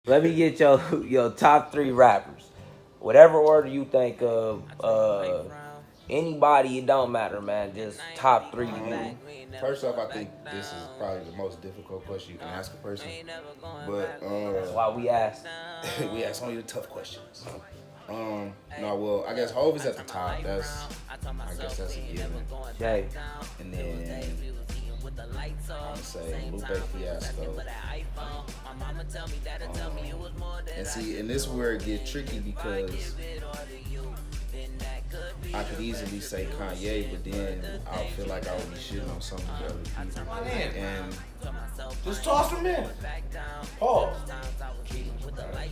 Let me get your top 3 rappers. Whatever order you think of. Anybody, it don't matter, man. Just top 3 to you. First off, I think this is probably the most difficult question you can ask a person. But That's why we asked. we ask only the tough questions. No, well, I guess Hov is at the top. I guess that's a given. Jay. And then I'm gonna say Lupe Fiasco. And see, and this is where it gets tricky because I could easily say Kanye, but then I feel like I would be shitting on some of the other people. And Just toss him in. Pause.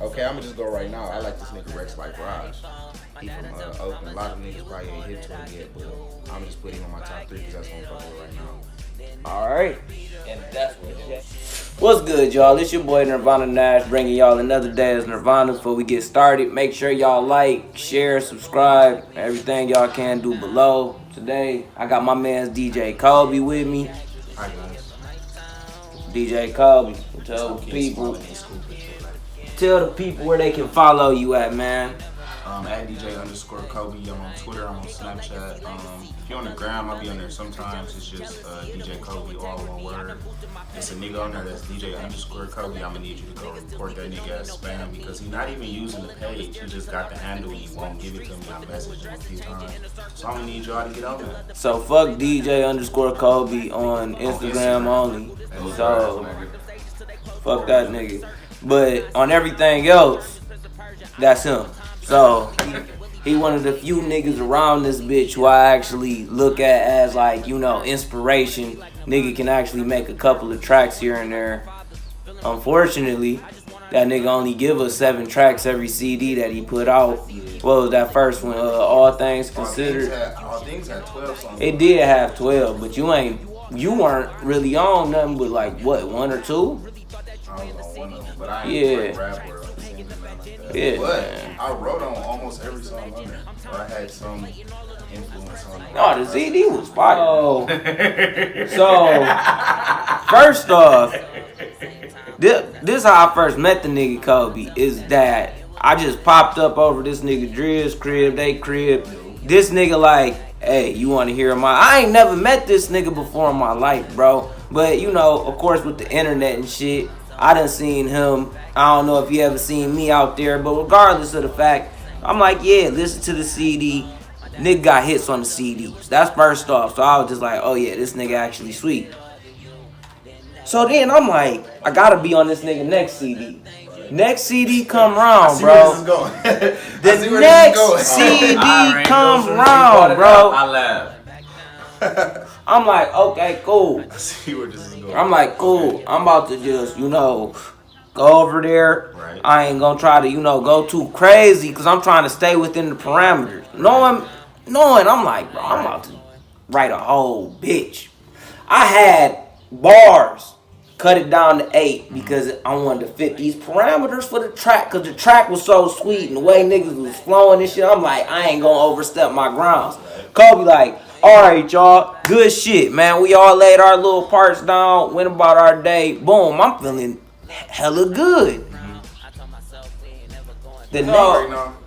okay, I'm gonna just go right now. I like this nigga Rex like Raj. He from Oakland. A lot of niggas probably ain't hit to him yet, but I'm just putting him on my top 3 because that's what I'm fucking with right now. Alright. And that's what Jay. What's good, y'all? It's your boy Nirvana Nash bringing y'all another day as Nirvana. Before we get started, make sure y'all like, share, subscribe, everything y'all can do below. Today, I got my man's DJ Kobe with me. Hi guys. DJ Kobe, tell the people where they can follow you at, man. At DJ_Kobe. I'm on Twitter. I'm on Snapchat. If you're on the gram, I'll be on there sometimes. It's just DJ Kobe, all one word. It's a nigga on there that's DJ_Kobe. I'm gonna need you to go report that nigga as spam because he's not even using the page. He just got the handle. He won't give it to me. I messaged him a few times. So I'm gonna need y'all to get on there. So fuck DJ_Kobe on Instagram only. So fuck that nigga. But on everything else, that's him. So he one of the few niggas around this bitch who I actually look at as like, you know, inspiration. Nigga can actually make a couple of tracks here and there. Unfortunately, that nigga only give us 7 tracks every CD that he put out. What was that first one? All Things Considered. All Things had 12 songs. It did have 12, but you weren't really on nothing but like what, 1 or 2? I was on one of them, but I ain't rap or anything like that. Yeah, But man. I wrote on almost every song on there. Or I had some influence on it. No, the CD was fire. So first off, this how I first met the nigga Kobe. Is that I just popped up over this nigga Driz crib, they crib. This nigga like, hey, you want to hear I ain't never met this nigga before in my life, bro. But you know, of course, with the internet and shit, I done seen him. I don't know if you ever seen me out there, but regardless of the fact, I'm like, yeah, listen to the CD. Nigga got hits on the CDs. That's first off. So I was just like, oh yeah, this nigga actually sweet. So then I'm like, I gotta be on this nigga next CD. Next CD come round, bro. The next CD come round, bro. I laugh. I'm like, okay, cool. See where this is going. I'm like, cool. Okay. I'm about to just, you know, go over there. Right. I ain't gonna try to, you know, go too crazy because I'm trying to stay within the parameters. Knowing, I'm like, bro, I'm about to write a whole bitch. I had bars, cut it down to 8 because I wanted to fit these parameters for the track because the track was so sweet and the way niggas was flowing and shit. I'm like, I ain't gonna overstep my grounds. Kobe like, all right, y'all, good shit, man. We all laid our little parts down, went about our day. Boom, I'm feeling hella good.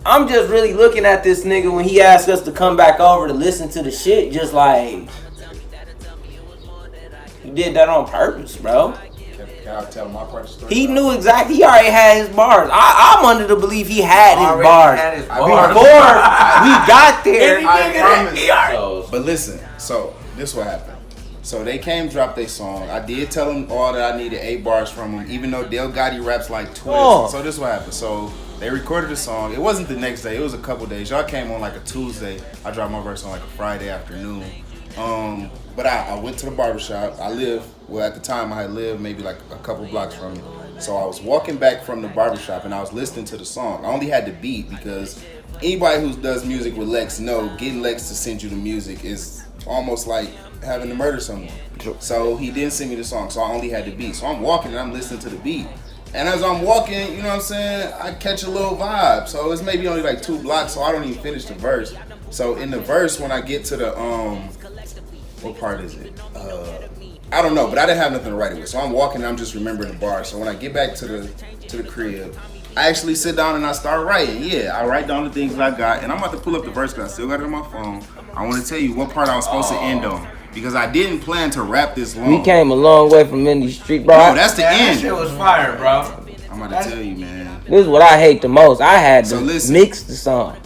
I'm just really looking at this nigga when he asked us to come back over to listen to the shit, just like, you did that on purpose, bro. Can I tell my part of the story? He knew exactly. He already had his bars. I'm under the belief he had his bars. Before we got there. I promise. But listen, so this what happened. So they came, dropped their song. I did tell them all that I needed 8 bars from them, even though Del Gotti raps like 12. Oh. So this what happened. So they recorded the song. It wasn't the next day. It was a couple days. Y'all came on like a Tuesday. I dropped my verse on like a Friday afternoon. But I went to the barbershop. I lived, well, at the time I had lived maybe like a couple blocks from it. So I was walking back from the barbershop and I was listening to the song. I only had the beat because anybody who does music with Lex know getting Lex to send you the music is almost like having to murder someone. So he didn't send me the song, so I only had the beat. So I'm walking and I'm listening to the beat. And as I'm walking, you know what I'm saying, I catch a little vibe. So it's maybe only like 2 blocks, so I don't even finish the verse. So in the verse, when I get to the, what part is it? I don't know, but I didn't have nothing to write it with. So I'm walking and I'm just remembering the bars. So when I get back to the crib, I actually sit down and I start writing. Yeah, I write down the things that I got, and I'm about to pull up the verse because I still got it on my phone. I want to tell you what part I was supposed to end on because I didn't plan to rap this long. We came a long way from Indie Street, bro. No, that's the end. That shit was fire, bro. I'm about to tell you, man. This is what I hate the most. I had to mix the song.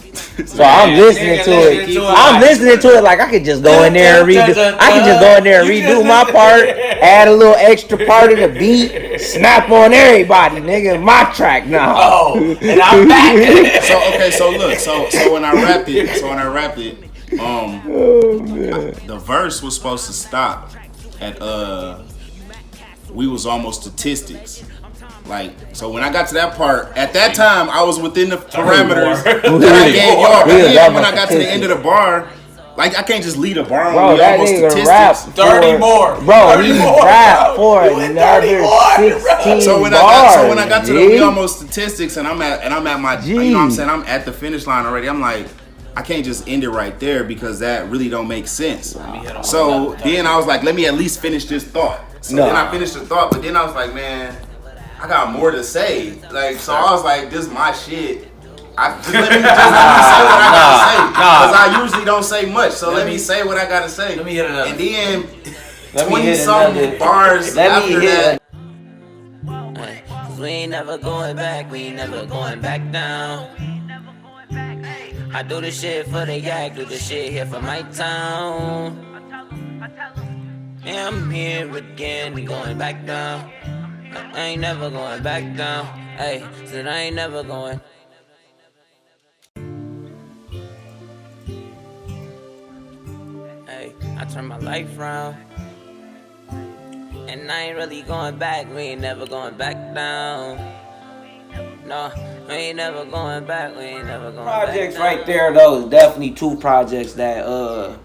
So I'm listening to it. I'm listening to it like I could just go in there and redo. I could just go in there and redo my part, add a little extra part of the beat, snap on everybody, nigga. My track now. Oh, and I'm back. So okay, so look, so when I rapped it, the verse was supposed to stop at we was almost statistics. Like, so when I got to that part, at that time, I was within the parameters that I gave y'all. But then when I got to the end of the bar, like, I can't just lead a bar on we almost statistics. 30 more. Bro, he rap for another 16 so when I got to the we almost statistics and I'm at my, you know what I'm saying, I'm at the finish line already. I'm like, I can't just end it right there because that really don't make sense. So then I was like, let me at least finish this thought. So then I finished the thought, but then I was like, man, I got more to say. Like, so I was like, this is my shit. Just let me say what I gotta say. Because I usually don't say much. So let me say what I gotta say. Let me hit another. And then 20-something bars after that. Cause we ain't never going back. We ain't never going back down. I do the shit for the yak. Do the shit here for my town. Yeah, I'm here again. Going back down. I ain't never going back down. Hey, said I ain't never going. Hey, I turned my life around. And I ain't really going back. We ain't never going back down. No, we ain't never going back. We ain't never going Projects back down. right there, though, is definitely two projects that,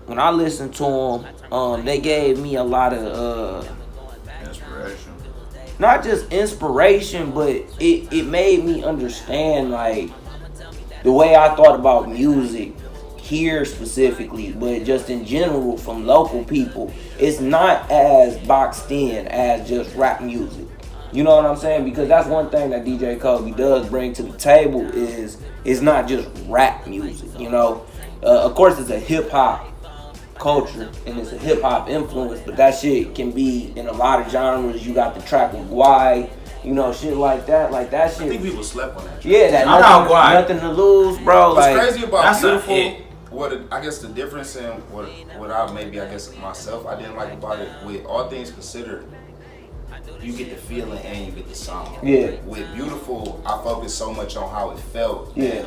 when I listened to them, they gave me a lot of, Inspiration. not just inspiration, but it made me understand, like, the way I thought about music here specifically, but just in general from local people. It's not as boxed in as just rap music. You know what I'm saying? Because that's one thing that DJ Kobe does bring to the table is it's not just rap music, you know? Of course, it's a hip-hop culture and it's a hip-hop influence, but that shit can be in a lot of genres. You got the track with Guy, you know, shit like that. Like that shit. I think people slept on that shit. Yeah, that nothing to lose, bro. What's like, crazy about that's Beautiful, I guess the difference in what I guess myself I didn't like about it, with all things considered, you get the feeling and you get the sound. Yeah. With Beautiful, I focus so much on how it felt. Yeah.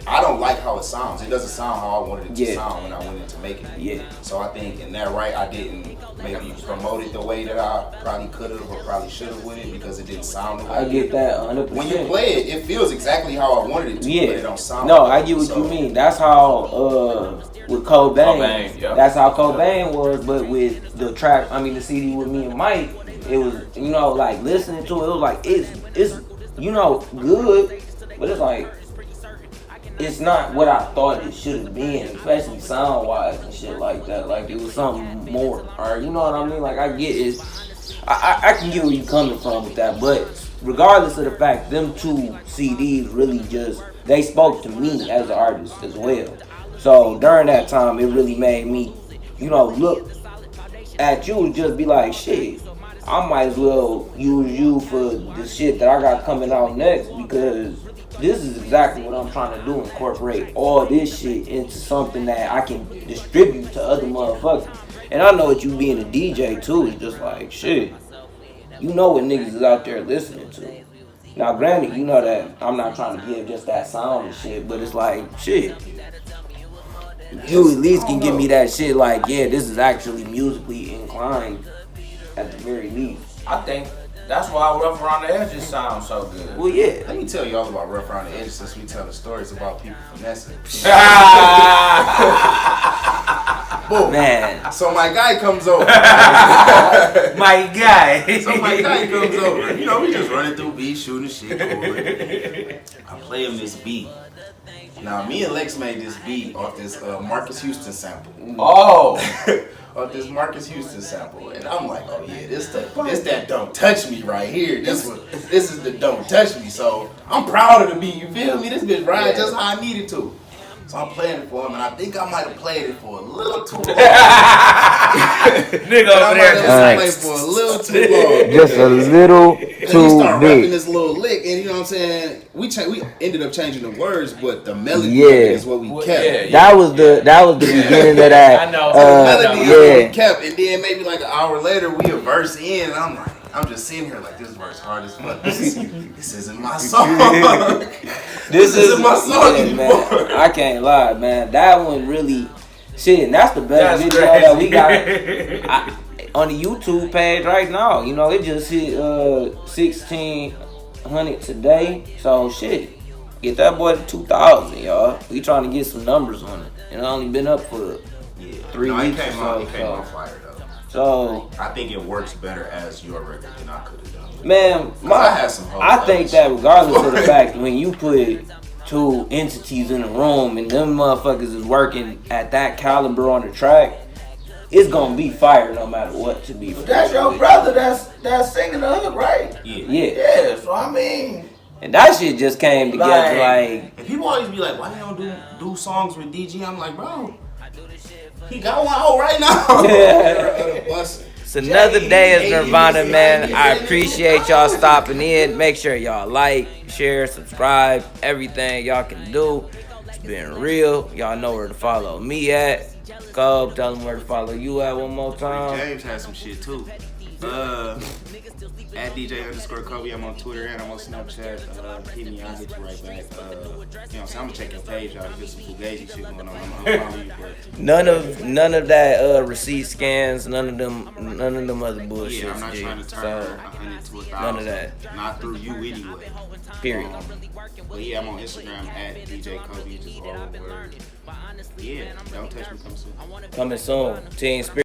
I don't like how it sounds. It doesn't sound how I wanted it to sound when I went into making it. Yeah. So I think in that I didn't maybe promote it the way that I probably could have or probably should have with it because it didn't sound the way. I get that 100%. When you play it, it feels exactly how I wanted it to, but it don't sound No, like I get what you mean. That's how with Cobain, yeah. That's how Cobain was, but with the track, the CD with me and Mike, it was, you know, like listening to it was like it's you know, good, but it's like it's not what I thought it should have been, especially sound wise and shit like that. Like it was something more, or you know what I mean? Like I get it. I can get where you coming from with that, but regardless of the fact, them two CDs really just they spoke to me as an artist as well. So during that time, it really made me, you know, look at you and just be like, shit, I might as well use you for the shit that I got coming out next because this is exactly what I'm trying to do, incorporate all this shit into something that I can distribute to other motherfuckers. And I know what you being a DJ too, is just like, shit, you know what niggas is out there listening to. Now granted, you know that I'm not trying to give just that sound and shit, but it's like, shit, you at least can give me that shit like, yeah, this is actually musically inclined at the very least. I think that's why Rough Around the Edges sounds so good. Well, yeah. Let me tell you all about Rough Around the Edges since we telling stories about people finessing. Boom. Man. So my guy comes over. My guy. So my guy comes over. You know, we just running through beats, shooting shit. Cool. I play him this beat. Now, me and Lex made this beat off this Marcus Houston sample. Oh. of this Marcus Houston sample, and I'm like, oh yeah, this that Don't Touch Me right here. This is the Don't Touch Me. So I'm proud of the beat. You feel me? This bitch ride just how I needed to. So I'm playing it for him, and I think I might have played it for a little too long. Nigga over there just played for a little too long. Just a little He too started rapping big. this little lick, and you know what I'm saying? We ended up changing the words, but the melody of it is what we kept. Yeah. That was the beginning of that. I know. Melody is what we Yeah. kept, and then maybe like an hour later, we a verse in, and I'm just sitting here like, this verse hard as fuck. This isn't my song. This isn't my song anymore. Man. I can't lie, man. That one really, shit. And that's the best That's video crazy. that we got on the YouTube page right now. You know, it just hit 1,600 today. So shit, get that boy to 2,000, y'all. We trying to get some numbers on it. It only been up for 3 weeks It or came so. on fire though. So I think it works better as your record than I could have done. man, I had some hope I think others. that regardless of the fact, when you put two entities in a room and them motherfuckers is working at that caliber on the track, it's gonna be fire no matter what. To be But that's your brother that's singing the hook, right? Yeah. yeah, So I mean, and that shit just came together like And people always be like, why they don't do songs with DG? I'm like, bro, he got one out right now. It's another day as Nirvana, man. I appreciate y'all stopping in. Make sure y'all like, share, subscribe, everything y'all can do. It's been real. Y'all know where to follow me at. Go, tell them where to follow you at one more time. James has some shit too. At DJ_Kobe, I'm on Twitter and I'm on Snapchat. Hit me, I'll hit you right back. You know what I'm saying? I'm gonna check your page out. There's some fugazi shit going on. I'm gonna follow you, but None of that receipt scans, none of them other bullshit. yeah, I'm not trying to turn 100 to 1,000. None of that. Not through you anyway. Period. But yeah, I'm on Instagram at DJ_Kobe, just all one word. Yeah, Don't Touch Me coming soon. Coming soon. Team Spirit.